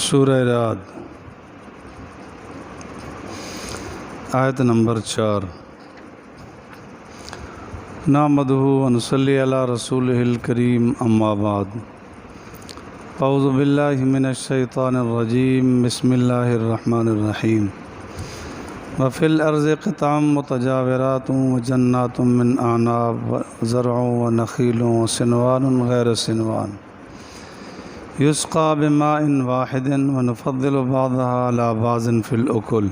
سورہ رعد آیت نمبر 4۔ نحمدہ ونصلی علی رسولہ الکریم، اما بعد۔ اعوذ باللہ من الشیطان الرجیم، بسم اللہ الرحمن الرحیم۔ وفی الارض قطع متجاورات وجنات من اعناب وزرع ونخیل وصنوان غیر صنوان یسقى بماء واحد ونفضل بعضها على بعض في الأكل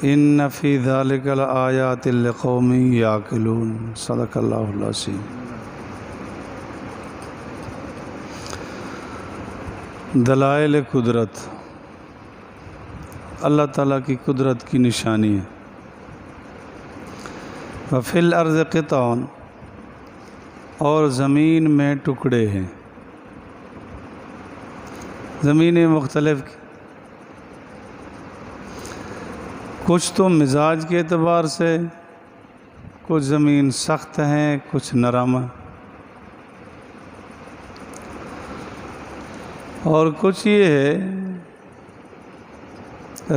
ان في ذلك لآیات لقوم یعقلون۔ صدق اللہ العظیم۔ دلائل قدرت، اللہ تعالیٰ کی قدرت کی نشانی ہے۔ وفی الارض قطع، اور زمین میں ٹکڑے ہیں۔ زمینیں مختلف، کچھ تو مزاج کے اعتبار سے، کچھ زمین سخت ہیں، کچھ نرم ہیں، اور کچھ یہ ہے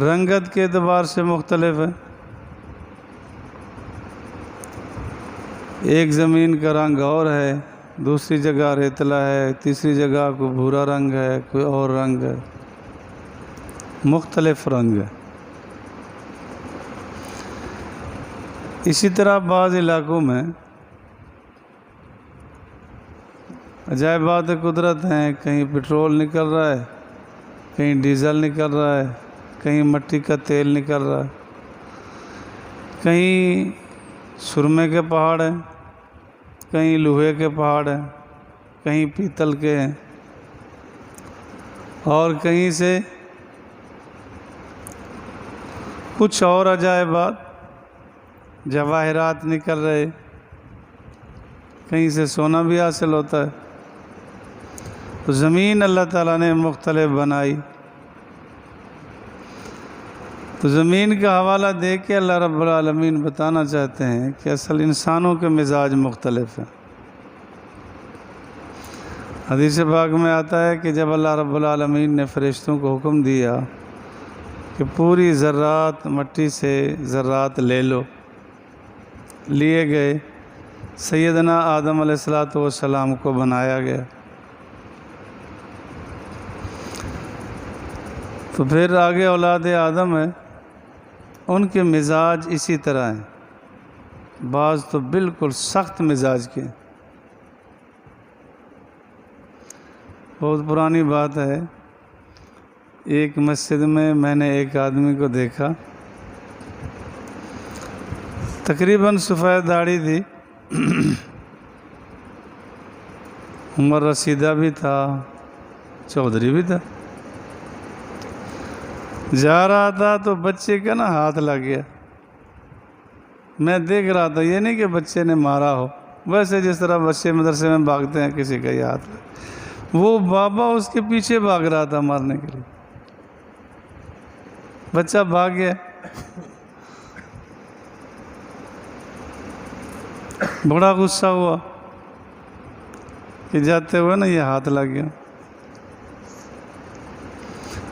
رنگت کے اعتبار سے مختلف ہے۔ ایک زمین کا رنگ اور ہے، دوسری جگہ ریتلا ہے، تیسری جگہ کوئی بھورا رنگ ہے، کوئی اور رنگ ہے، مختلف رنگ ہے۔ اسی طرح بعض علاقوں میں عجائبات قدرت ہیں، کہیں پٹرول نکل رہا ہے، کہیں ڈیزل نکل رہا ہے، کہیں مٹی کا تیل نکل رہا ہے، کہیں سرمے کے پہاڑ ہیں، کہیں لوہے کے پہاڑ ہیں، کہیں پیتل کے ہیں، اور کہیں سے کچھ اور عجائبات جواہرات نکل رہے، کہیں سے سونا بھی حاصل ہوتا ہے۔ تو زمین اللہ تعالیٰ نے مختلف بنائی، تو زمین کا حوالہ دے کے اللہ رب العالمین بتانا چاہتے ہیں کہ اصل انسانوں کے مزاج مختلف ہیں۔ حدیث پاک میں آتا ہے کہ جب اللہ رب العالمین نے فرشتوں کو حکم دیا کہ پوری ذرات مٹی سے ذرات لے لو، لیے گئے، سیدنا آدم علیہ السلام کو بنایا گیا۔ تو پھر آگے اولاد آدم ہے، ان کے مزاج اسی طرح ہیں، بعض تو بالکل سخت مزاج کے۔ بہت پرانی بات ہے، ایک مسجد میں نے ایک آدمی کو دیکھا، تقریباً سفید داڑھی تھی، عمر رسیدہ بھی تھا، چودھری بھی تھا۔ جا رہا تھا تو بچے کا ہاتھ لگ گیا۔ میں دیکھ رہا تھا، یہ نہیں کہ بچے نے مارا ہو، ویسے جس طرح بچے مدرسے میں بھاگتے ہیں، کسی کا یہ ہاتھ لگ، وہ بابا اس کے پیچھے بھاگ رہا تھا مارنے کے لیے، بچہ بھاگ گیا۔ بڑا غصہ ہوا کہ جاتے ہوئے یہ ہاتھ لگ گیا۔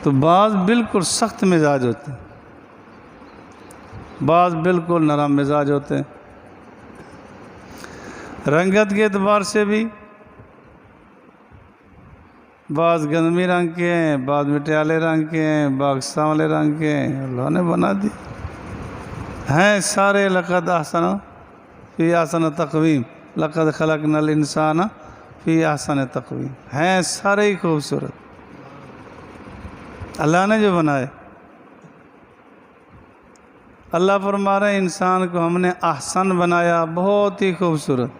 تو بعض بالکل سخت مزاج ہوتے ہیں، بعض بالکل نرم مزاج ہوتے ہیں۔ رنگت کے اعتبار سے بھی بعض گندمی رنگ کے ہیں، بعض مٹیالے رنگ کے ہیں، بعض سانولے رنگ کے ہیں، اللہ نے بنا دی ہیں سارے۔ لقد احسن فی احسن تقویم، لقد خلقنا الانسان فی احسن تقویم، ہیں سارے ہی خوبصورت، اللہ نے جو بنائے۔ اللہ فرما رہے ہیں انسان کو ہم نے احسن بنایا، بہت ہی خوبصورت،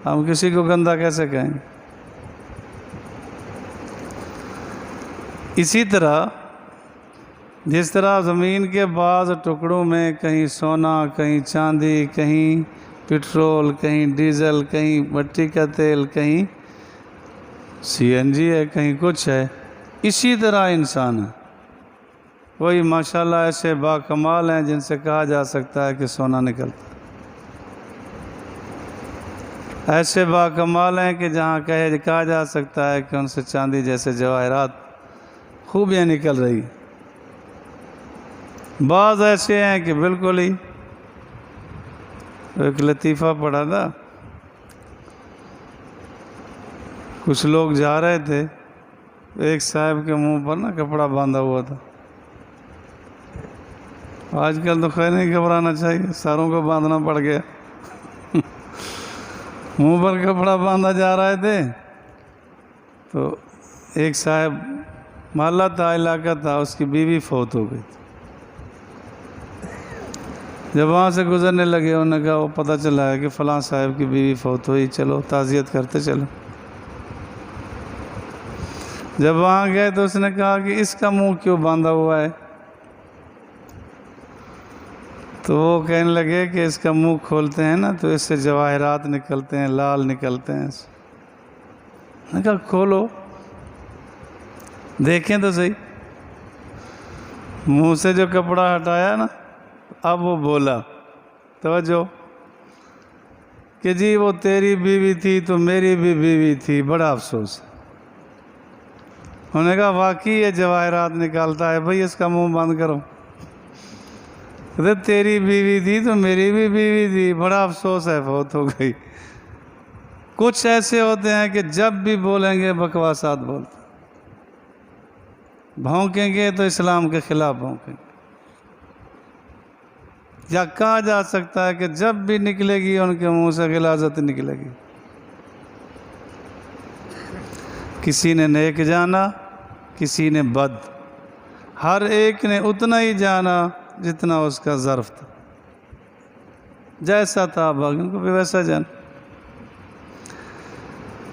ہم کسی کو گندا کیسے کہیں گے؟ اسی طرح جس طرح زمین کے بعض ٹکڑوں میں کہیں سونا، کہیں چاندی، کہیں پٹرول، کہیں ڈیزل، کہیں مٹی کا تیل، کہیں CNG ہے، کہیں کچھ ہے، اسی طرح انسان ہے۔ وہی ماشاءاللہ ایسے باکمال ہیں جن سے کہا جا سکتا ہے کہ سونا نکلتا ہے، ایسے باکمال ہیں کہ جہاں کہا جا سکتا ہے کہ ان سے چاندی جیسے جواہرات خوبیاں نکل رہی. بعض ایسے ہیں کہ بالکل ہی. ایک لطیفہ پڑھا تھا، کچھ لوگ جا رہے تھے، ایک صاحب کے منہ پر نا کپڑا باندھا ہوا تھا. آج کل تو خیر نہیں گھبرانا چاہیے، ساروں کو باندھنا پڑ گیا. منہ پر کپڑا باندھا جا رہے تھے تو ایک صاحب، محلہ تھا، علاقہ تھا، اس کی بیوی فوت ہو گئی تھی. جب وہاں سے گزرنے لگے انہوں نے کہا وہ پتہ چلا ہے کہ فلاں صاحب کی بیوی فوت ہوئی، چلو تعزیت کرتے چلو. جب وہاں گئے تو اس نے کہا کہ اس کا منہ کیوں باندھا ہوا ہے؟ تو وہ کہنے لگے کہ اس کا منہ کھولتے ہیں نا تو اس سے جواہرات نکلتے ہیں، لال نکلتے ہیں. میں نے کہا کھولو دیکھیں تو صحیح. منہ سے جو کپڑا ہٹایا نا، اب وہ بولا، توجہ، کہ جی وہ تیری بیوی تھی تو میری بھی بیوی تھی، بڑا افسوس ہے. انہوں نے کہا واقعی یہ جواہرات نکالتا ہے، بھائی اس کا منہ بند کرو. تیری بیوی تھی تو میری بھی بیوی تھی، بڑا افسوس ہے فوت ہو گئی. کچھ ایسے ہوتے ہیں کہ جب بھی بولیں گے بکواسات بولتے، بھونکیں گے تو اسلام کے خلاف بھونکیں گے. یا کہا جا سکتا ہے کہ جب بھی نکلے گی ان کے منہ سے غلاظت نکلے گی. کسی نے نیک جانا، کسی نے بد، ہر ایک نے اتنا ہی جانا جتنا اس کا ظرف تھا. جیسا تھا باقیوں کو بھی ویسا جانا.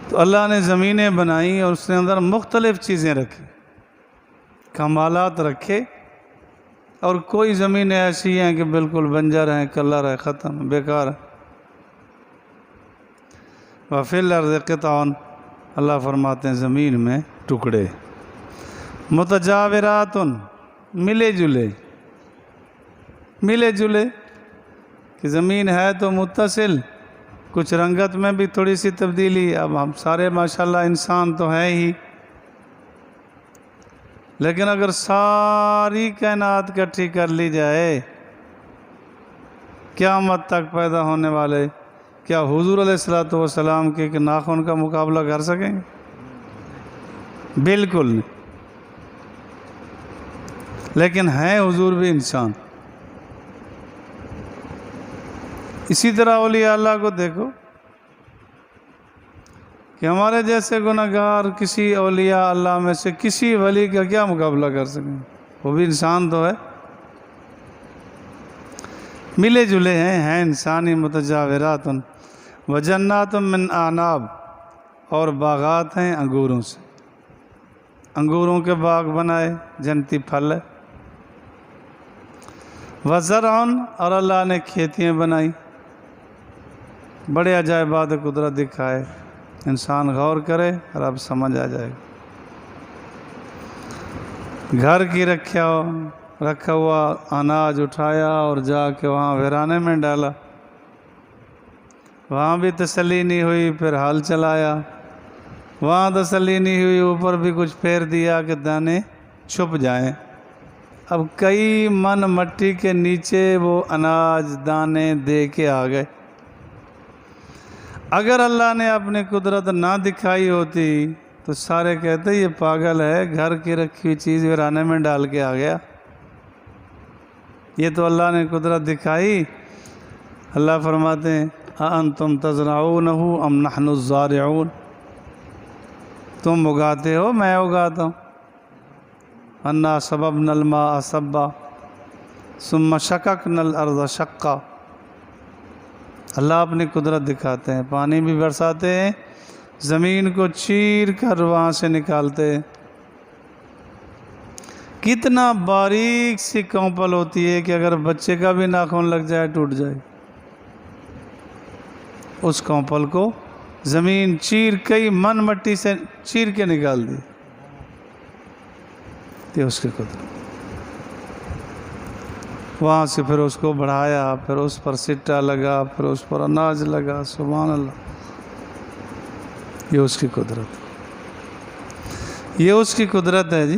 تو اللہ نے زمینیں بنائیں اور اس نے اندر مختلف چیزیں رکھی، کمالات رکھے، اور کوئی زمینیں ایسی ہیں کہ بالکل بنجر ہیں، کلر ہے، ختم، بیکار ہے. وَفِي الْأَرْضِ قِطَعٌ، اللہ فرماتے ہیں زمین میں ٹکڑے، متجاورات، ملے جلے. ملے جلے کہ زمین ہے تو متصل، کچھ رنگت میں بھی تھوڑی سی تبدیلی. اب ہم سارے ماشاءاللہ انسان تو ہیں ہی، لیکن اگر ساری کائنات اکٹھی کر لی جائے قیامت تک پیدا ہونے والے، کیا حضور علیہ السلام کے ناخن کا مقابلہ کر سکیں گے؟ بالکل نہیں. لیکن ہیں حضور بھی انسان. اسی طرح اولیاء اللہ کو دیکھو کہ ہمارے جیسے گناہگار کسی اولیاء اللہ میں سے کسی ولی کا کیا مقابلہ کر سکیں؟ وہ بھی انسان تو ہے. ملے جلے ہیں انسانی. متجاورات وجنات من اعناب، اور باغات ہیں انگوروں سے، انگوروں کے باغ بنائے، جنتی پھل ہے. وزرع، اور اللہ نے کھیتیاں بنائی. بڑے عجائبات قدرت دکھائے، انسان غور کرے اور اب سمجھ آ جائے گا. گھر کی رکھا ہوا اناج اٹھایا اور جا کے وہاں ویرانے میں ڈالا، وہاں بھی تسلی نہیں ہوئی، پھر ہل چلایا، وہاں تسلی نہیں ہوئی، اوپر بھی کچھ پھیر دیا کہ دانے چھپ جائیں. اب کئی من مٹی کے نیچے وہ اناج دانے دے کے آ گئے. اگر اللہ نے اپنی قدرت نہ دکھائی ہوتی تو سارے کہتے یہ پاگل ہے، گھر کی رکھی ہوئی چیز ویرانے میں ڈال کے آ گیا. یہ تو اللہ نے قدرت دکھائی. اللہ فرماتے ہیں اَأَنْتُمْ تَزْرَعُونَهُ أَمْ نَحْنُ الزَّارِعُونَ، تم اگاتے ہو میں اگاتا ہوں. اَنَّا صَبَبْنَا الْمَاءَ صَبًّا ثُمَّ شَقَقْنَا الْأَرْضَ شَقًّا. اللہ اپنی قدرت دکھاتے ہیں، پانی بھی برساتے ہیں، زمین کو چیر کر وہاں سے نکالتے ہیں. کتنا باریک سی کونپل ہوتی ہے کہ اگر بچے کا بھی ناخن لگ جائے ٹوٹ جائے. اس کونپل کو زمین چیر کئی من مٹی سے چیر کے نکال دی. یہ اس کی قدرت. وہاں سے پھر اس کو بڑھایا، پھر اس پر سٹا لگا، پھر اس پر اناج لگا. سبحان اللہ. یہ اس کی قدرت، یہ اس کی قدرت ہے جی.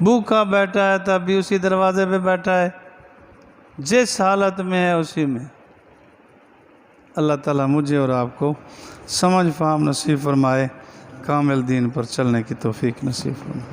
بھوکا بیٹھا ہے تب بھی اسی دروازے پہ بیٹھا ہے، جس حالت میں ہے اسی میں۔ اللہ تعالیٰ مجھے اور آپ کو سمجھ فہم نصیب فرمائے، کامل دین پر چلنے کی توفیق نصیب فرمائے۔